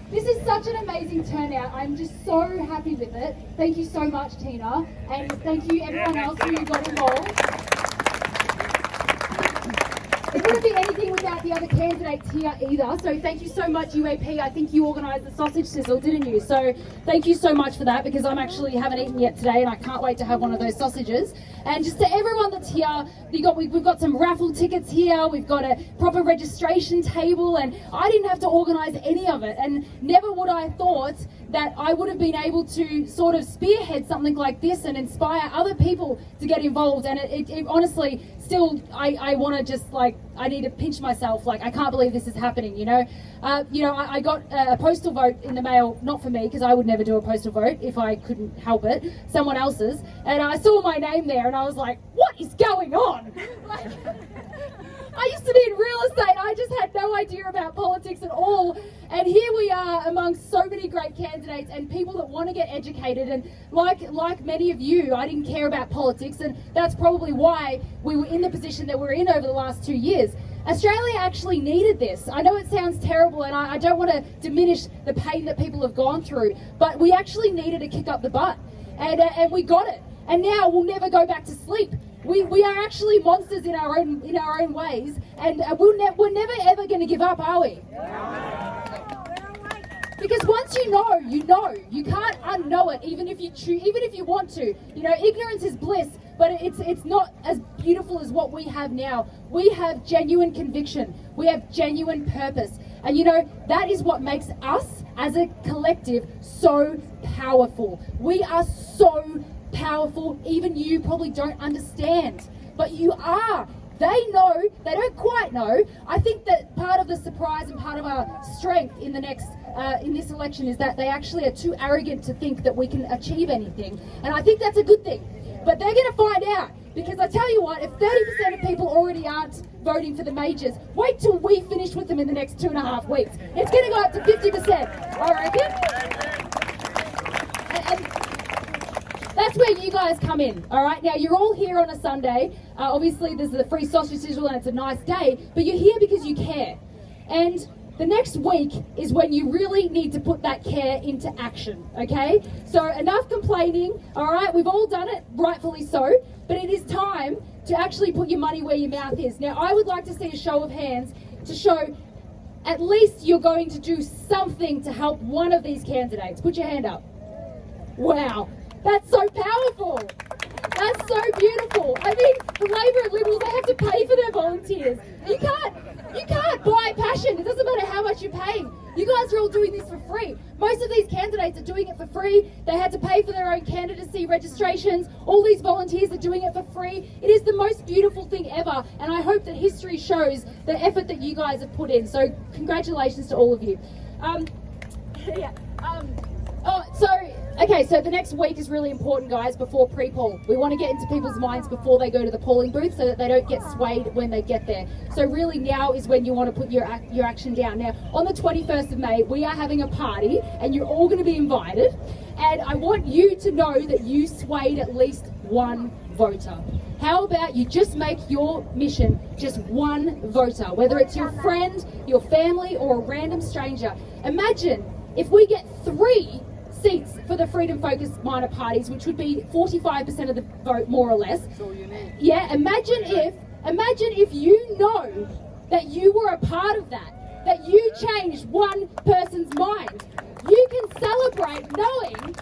This is such an amazing turnout. I'm just so happy with it. Thank you so much, Tina. And thank you everyone else who got involved. It wouldn't be anything without the other candidates here either. So thank you so much, UAP. I think you organised the sausage sizzle, didn't you? So thank you so much for that, because I'm actually haven't eaten yet today and I can't wait to have one of those sausages. And just to everyone that's here, we've got some raffle tickets here, we've got a proper registration table, and I didn't have to organise any of it. And never would I have thought that I would have been able to sort of spearhead something like this and inspire other people to get involved. And it honestly, still, I want to just I need to pinch myself. I can't believe this is happening, you know. I got a postal vote in the mail, not for me, because I would never do a postal vote if I couldn't help it, someone else's. And I saw my name there and I was like, what is going on? I used to be in real estate. I just had no idea about politics at all. And here we are amongst so many great candidates and people that want to get educated. And like many of you, I didn't care about politics, and that's probably why we were in the position that we're in over the last 2 years. Australia actually needed this. I know it sounds terrible, and I don't want to diminish the pain that people have gone through, but we actually needed a kick up the butt, and we got it. And now we'll never go back to sleep. We are actually monsters in our own ways, and we're never ever going to give up, are we? Because once you know, you know. You can't unknow it, even if you want to. You know, ignorance is bliss, but it's not as beautiful as what we have now. We have genuine conviction. We have genuine purpose, and you know that is what makes us as a collective so powerful. We are so powerful. Even you probably don't understand, but you are. They know, they don't quite know. I think that part of the surprise and part of our strength in the next in this election is that they actually are too arrogant to think that we can achieve anything, and I think that's a good thing. But they're going to find out, because I tell you what, if 30% of people already aren't voting for the majors, wait till we finish with them in the next 2.5 weeks. It's going to go up to 50%, I reckon. And that's where you guys come in, all right? Now, you're all here on a Sunday. Obviously, there's the free sausage sizzle and it's a nice day, but you're here because you care. And the next week is when you really need to put that care into action, okay? So enough complaining, all right? We've all done it, rightfully so, but it is time to actually put your money where your mouth is. Now, I would like to see a show of hands to show at least you're going to do something to help one of these candidates. Put your hand up. Wow, that's so powerful. That's so beautiful. I mean, the Labor and Liberals, they have to pay for their volunteers. You can't buy passion. It doesn't matter how much you're paying. You guys are all doing this for free. Most of these candidates are doing it for free. They had to pay for their own candidacy registrations. All these volunteers are doing it for free. It is the most beautiful thing ever, and I hope that history shows the effort that you guys have put in. So congratulations to all of you. So the next week is really important, guys, before pre-poll. We want to get into people's minds before they go to the polling booth so that they don't get swayed when they get there. So really now is when you want to put your action down. Now, on the 21st of May, we are having a party and you're all going to be invited. And I want you to know that you swayed at least one voter. How about you just make your mission just one voter, whether it's your friend, your family, or a random stranger. Imagine if we get 3 seats for the freedom focused minor parties, which would be 45% of the vote, more or less. That's all you need. Yeah, imagine if you know that you were a part of that you changed one person's mind. You can celebrate knowing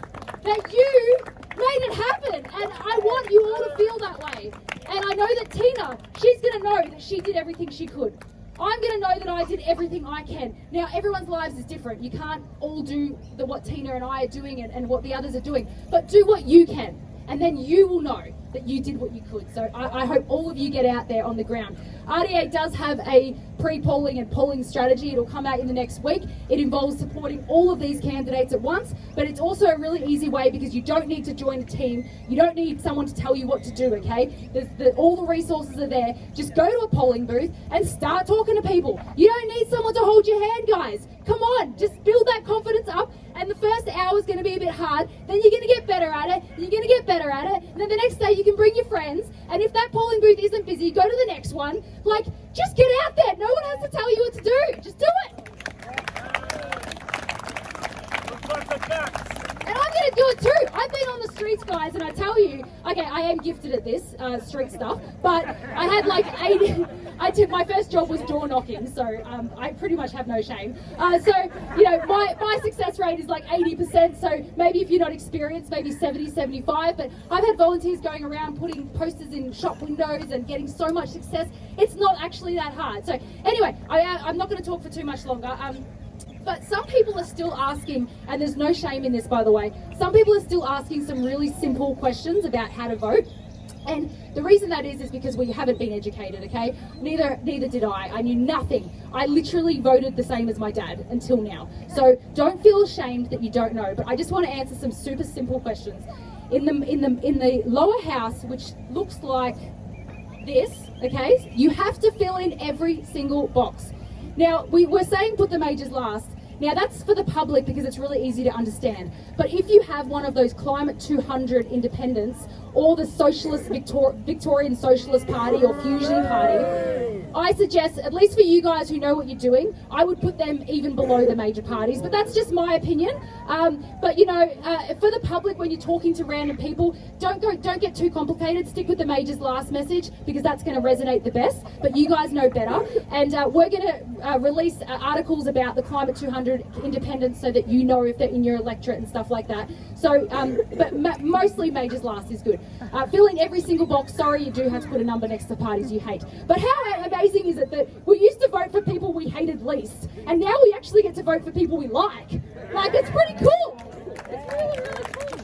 that you made it happen, and I want you all to feel that way. And I know that Tina, she's going to know that she did everything she could. I'm going to know that I did everything I can. Now, everyone's lives is different. You can't all do what Tina and I are doing and what the others are doing. But do what you can, and then you will know that you did what you could. So I hope all of you get out there on the ground. RDA does have a pre-polling and polling strategy. It'll come out in the next week. It involves supporting all of these candidates at once, but it's also a really easy way because you don't need to join a team. You don't need someone to tell you what to do, okay? All the resources are there. Just go to a polling booth and start talking to people. You don't need someone to hold your hand, guys. Come on, just build that confidence up, and the first hour is going to be a bit hard, then you're going to get better at it, you're going to get better at it, and then the next day you can bring your friends, and if that polling booth isn't busy, go to the next one. Like, just get out there. No one has to tell you what to do. Just do it. And I'm going to do it too. I've been on the streets, guys, and I tell you, okay, I am gifted at this street stuff, but I had like 80. My first job was door knocking, so I pretty much have no shame. So, you know, my success rate is like 80%, so maybe if you're not experienced, maybe 70, 75, but I've had volunteers going around putting posters in shop windows and getting so much success. It's not actually that hard. So anyway, I'm not going to talk for too much longer. But some people are still asking, and there's no shame in this, by the way, some people are still asking some really simple questions about how to vote. And the reason that is because we haven't been educated, okay? Neither did I. I knew nothing. I literally voted the same as my dad until now. So don't feel ashamed that you don't know. But I just want to answer some super simple questions. In the lower house, which looks like this, okay? You have to fill in every single box. Now, we were saying put the majors last. Now, that's for the public because it's really easy to understand. But if you have one of those Climate 200 independents or the Socialist Victorian Socialist Party or Fusion Party, I suggest, at least for you guys who know what you're doing, I would put them even below the major parties. But that's just my opinion. But you know, for the public, when you're talking to random people, don't get too complicated. Stick with the majors last message because that's going to resonate the best. But you guys know better, and we're going to release articles about the Climate 200 independents so that you know if they're in your electorate and stuff like that. So, but mostly majors last is good. Fill in every single box. Sorry, you do have to put a number next to parties you hate. But how amazing is it that we used to vote for people we hated least, and now we actually get to vote for people we like? Like, it's pretty cool. It's really, really cool.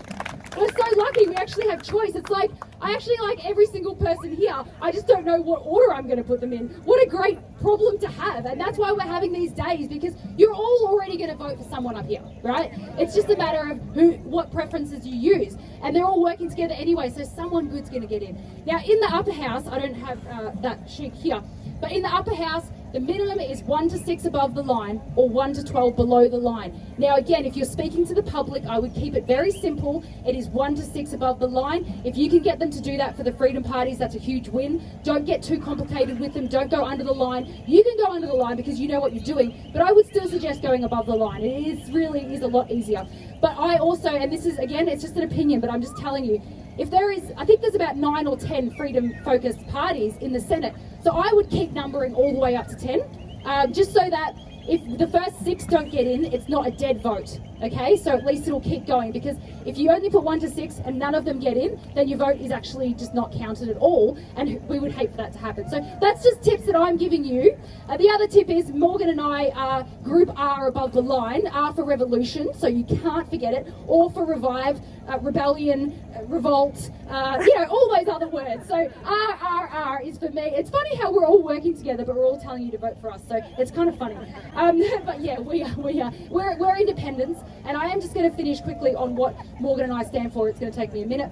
We're so lucky we actually have choice. It's like, I actually like every single person here. I just don't know what order I'm going to put them in. What a great problem to have. And that's why we're having these days, because you're all already going to vote for someone up here, right? It's just a matter of what preferences you use. And they're all working together anyway, so someone good's going to get in. Now, in the upper house, I don't have that sheet here, but in the upper house, the minimum is 1 to 6 above the line or 1 to 12 below the line. Now again, if you're speaking to the public, I would keep it very simple. It is 1 to 6 above the line. If you can get them to do that for the freedom parties, that's a huge win. Don't get too complicated with them. Don't go under the line. You can go under the line because you know what you're doing, but I would still suggest going above the line. It really is a lot easier. But I also, and this is, again, it's just an opinion, but I'm just telling you, if there is, I think there's about 9 or 10 freedom-focused parties in the Senate. So I would keep numbering all the way up to 10, just so that if the first 6 don't get in, it's not a dead vote, okay? So at least it'll keep going, because if you only put 1 to 6 and none of them get in, then your vote is actually just not counted at all, and we would hate for that to happen. So that's just tips that I'm giving you. The other tip is Morgan and I are Group R above the line, R for revolution, so you can't forget it, or for revive, rebellion, revolt, you know, all those other words. So R is for me. It's funny how we're all working together, but we're all telling you to vote for us, so it's kind of funny. But yeah, we're independents, and I am just going to finish quickly on what Morgan and I stand for. It's going to take me a minute.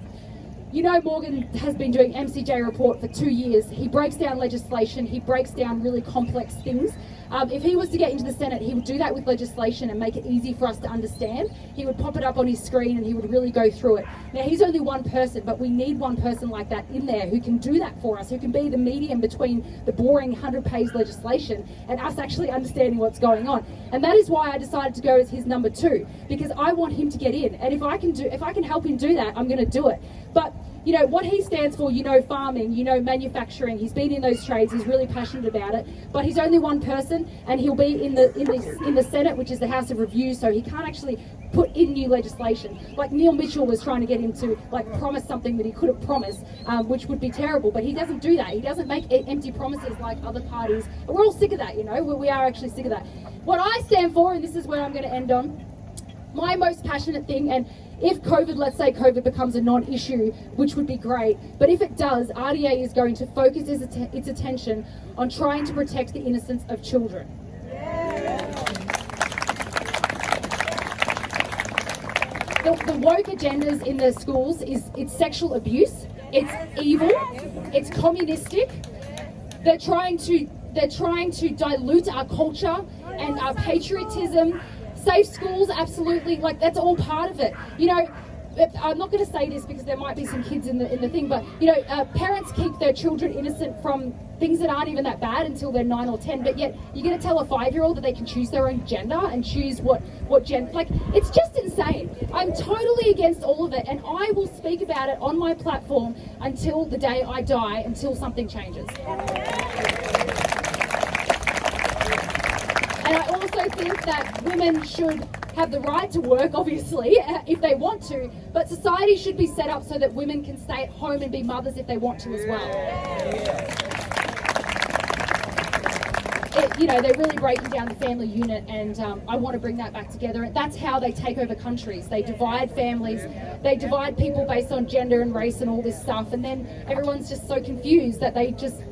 You know, Morgan has been doing MCJ report for 2 years. He breaks down legislation. He breaks down really complex things. If he was to get into the Senate, he would do that with legislation and make it easy for us to understand. He would pop it up on his screen and he would really go through it. Now, he's only one person, but we need one person like that in there who can do that for us, who can be the medium between the boring 100-page legislation and us actually understanding what's going on. And that is why I decided to go as his number 2, because I want him to get in. And if I can help him do that, I'm going to do it. But you know, what he stands for, you know, farming, you know, manufacturing. He's been in those trades. He's really passionate about it. But he's only one person, and he'll be in the Senate, which is the House of Review, so he can't actually put in new legislation. Like Neil Mitchell was trying to get him to promise something that he couldn't promise, which would be terrible. But he doesn't do that. He doesn't make empty promises like other parties. We're all sick of that, you know. We are actually sick of that. What I stand for, and this is where I'm going to end on, my most passionate thing, and if let's say COVID becomes a non-issue, which would be great, but if it does, RDA is going to focus its attention on trying to protect the innocence of children. The woke agendas in the schools it's sexual abuse, it's evil, it's communistic. They're trying to dilute our culture and our patriotism. Safe schools, absolutely, that's all part of it. You know, I'm not going to say this because there might be some kids in the thing, but you know, parents keep their children innocent from things that aren't even that bad until they're 9 or 10, but yet you're going to tell a 5-year-old that they can choose their own gender and choose what gender, it's just insane. insane. I'm totally against all of it, and I will speak about it on my platform until the day I die, until something changes. And I also think that women should have the right to work, obviously, if they want to, but society should be set up so that women can stay at home and be mothers if they want to as well. They're really breaking down the family unit, and I want to bring that back together. And that's how they take over countries. They divide families, they divide people based on gender and race and all this stuff, and then everyone's just so confused that they just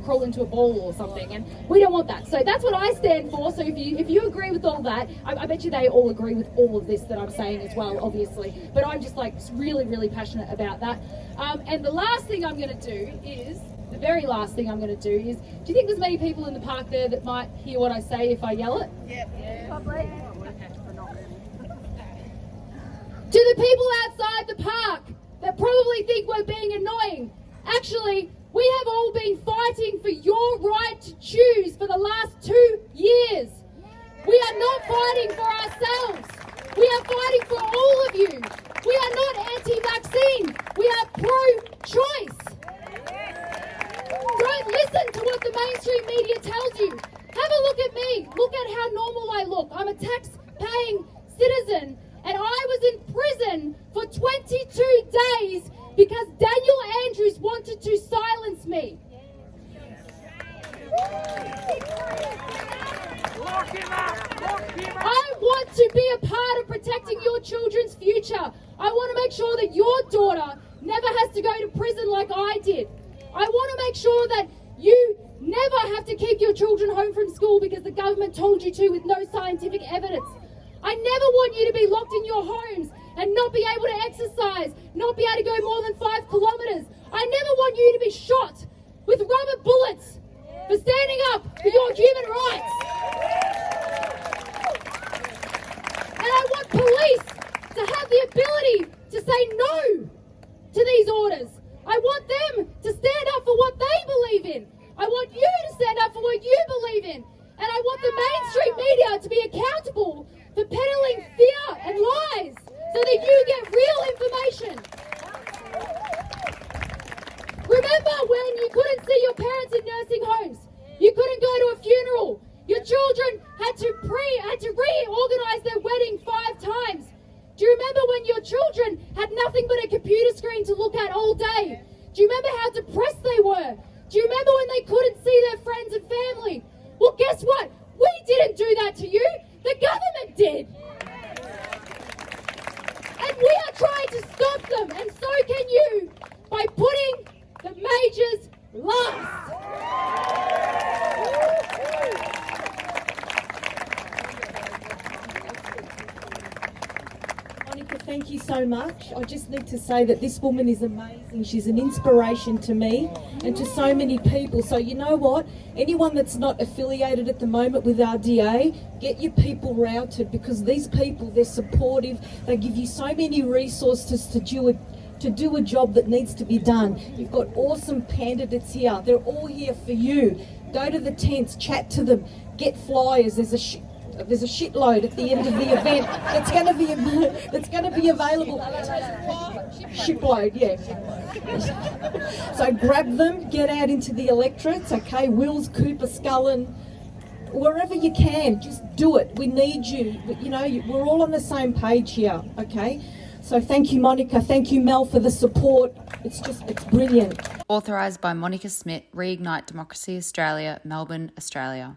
crawl into a ball or something, and we don't want that. So that's what I stand for. So if you agree with all that, I bet you they all agree with all of this that I'm saying as well, obviously. But I'm just really, really passionate about that. And the last thing I'm going to do is, the very last thing I'm going to do is, do you think there's many people in the park there that might hear what I say if I yell it? Yeah. Probably. Okay. To the people outside the park that probably think we're being annoying, actually, we have all been fighting for your right to choose for the last 2 years. We are not fighting for ourselves. We are fighting for all of you. We are not anti-vaccine. We are pro-choice. Don't listen to what the mainstream media tells you. Have a look at me. Look at how normal I look. I'm a tax-paying citizen, and I was in prison for 22 days because Daniel Andrews wanted to silence me. I want to be a part of protecting your children's future. I want to make sure that your daughter never has to go to prison like I did. I want to make sure that you never have to keep your children home from school because the government told you to with no scientific evidence. I never want you to be locked in your homes and not be able to exercise, not be able to go more than 5 kilometres. I never want you to be shot with rubber bullets for standing up for your human rights. And I want police to have the ability to say no to these orders. I want them to stand up for what they believe in. I want you to stand up for what you believe in. And I want the mainstream media to be accountable for peddling fear and lies so that you get real information. Remember when you couldn't see your parents in nursing homes? You couldn't go to a funeral. Your children had to reorganize their wedding 5 times. Do you remember when your children had nothing but a computer screen to look at all day? Do you remember how depressed they were? Do you remember when they couldn't see their friends and family? Well, guess what? We didn't do that to you. The government did. And we are trying to stop them, and so can you, by putting the majors last. Monica, thank you so much. I just need to say that this woman is amazing. She's an inspiration to me and to so many people. So you know what? Anyone that's not affiliated at the moment with RDA, get your people routed, because these people, they're supportive. They give you so many resources to do a job that needs to be done. You've got awesome candidates here. They're all here for you. Go to the tents, chat to them, get flyers. There's a shitload at the end of the event that's going to be available. Shipload, yeah. So grab them, get out into the electorates, okay? Wills, Cooper, Scullen, wherever you can, just do it. We need you. You know, we're all on the same page here, okay? So thank you, Monica. Thank you, Mel, for the support. It's brilliant. Authorised by Monica Smith, Reignite Democracy Australia, Melbourne, Australia.